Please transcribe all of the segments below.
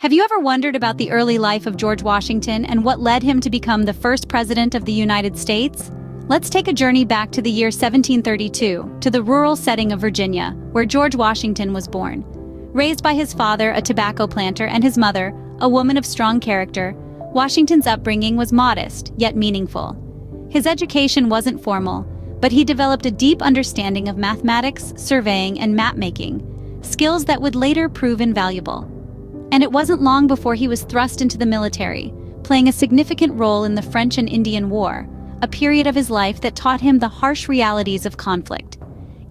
Have you ever wondered about the early life of George Washington and what led him to become the first president of the United States? Let's take a journey back to the year 1732, to the rural setting of Virginia, where George Washington was born. Raised by his father, a tobacco planter, and his mother, a woman of strong character, Washington's upbringing was modest, yet meaningful. His education wasn't formal, but he developed a deep understanding of mathematics, surveying, and map-making, skills that would later prove invaluable. And it wasn't long before he was thrust into the military, playing a significant role in the French and Indian War, a period of his life that taught him the harsh realities of conflict.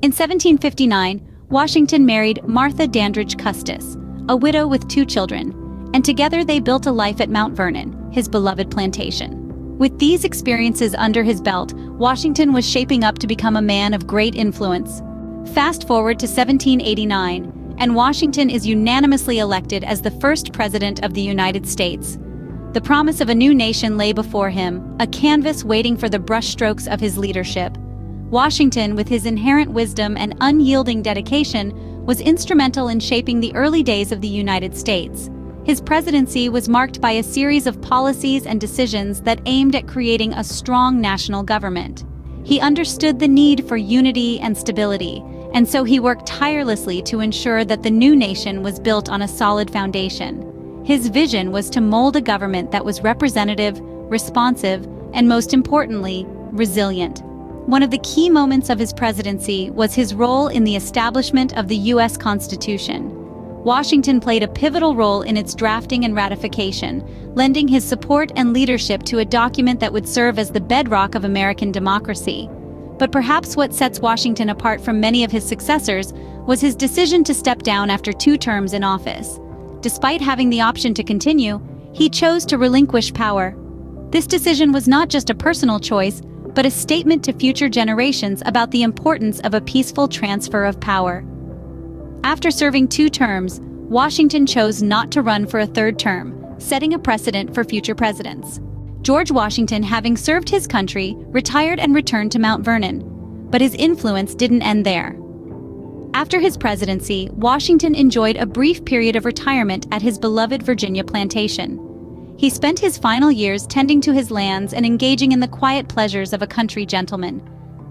In 1759, Washington married Martha Dandridge Custis, a widow with 2 children, and together they built a life at Mount Vernon, his beloved plantation. With these experiences under his belt, Washington was shaping up to become a man of great influence. Fast forward to 1789, and Washington is unanimously elected as the first president of the United States. The promise of a new nation lay before him, a canvas waiting for the brushstrokes of his leadership. Washington, with his inherent wisdom and unyielding dedication, was instrumental in shaping the early days of the United States. His presidency was marked by a series of policies and decisions that aimed at creating a strong national government. He understood the need for unity and stability, and so he worked tirelessly to ensure that the new nation was built on a solid foundation. His vision was to mold a government that was representative, responsive, and most importantly, resilient. One of the key moments of his presidency was his role in the establishment of the U.S. Constitution. Washington played a pivotal role in its drafting and ratification, lending his support and leadership to a document that would serve as the bedrock of American democracy. But perhaps what sets Washington apart from many of his successors was his decision to step down after 2 terms in office. Despite having the option to continue, he chose to relinquish power. This decision was not just a personal choice, but a statement to future generations about the importance of a peaceful transfer of power. After serving 2 terms, Washington chose not to run for a 3rd term, setting a precedent for future presidents. George Washington, having served his country, retired and returned to Mount Vernon. But his influence didn't end there. After his presidency, Washington enjoyed a brief period of retirement at his beloved Virginia plantation. He spent his final years tending to his lands and engaging in the quiet pleasures of a country gentleman.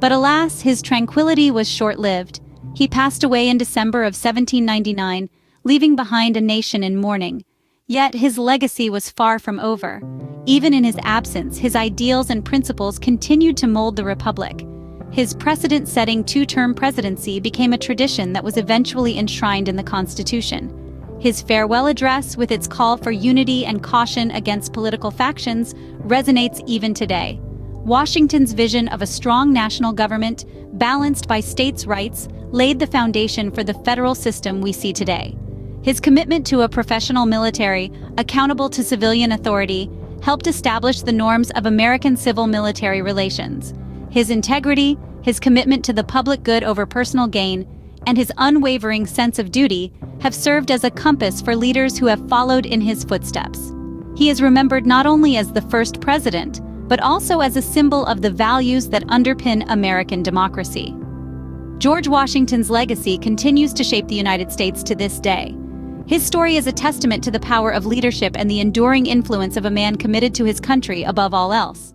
But alas, his tranquility was short-lived. He passed away in December of 1799, leaving behind a nation in mourning. Yet his legacy was far from over. Even in his absence, his ideals and principles continued to mold the Republic. His precedent-setting 2-term presidency became a tradition that was eventually enshrined in the Constitution. His farewell address, with its call for unity and caution against political factions, resonates even today. Washington's vision of a strong national government, balanced by states' rights, laid the foundation for the federal system we see today. His commitment to a professional military, accountable to civilian authority, helped establish the norms of American civil-military relations. His integrity, his commitment to the public good over personal gain, and his unwavering sense of duty have served as a compass for leaders who have followed in his footsteps. He is remembered not only as the first president, but also as a symbol of the values that underpin American democracy. George Washington's legacy continues to shape the United States to this day. His story is a testament to the power of leadership and the enduring influence of a man committed to his country above all else.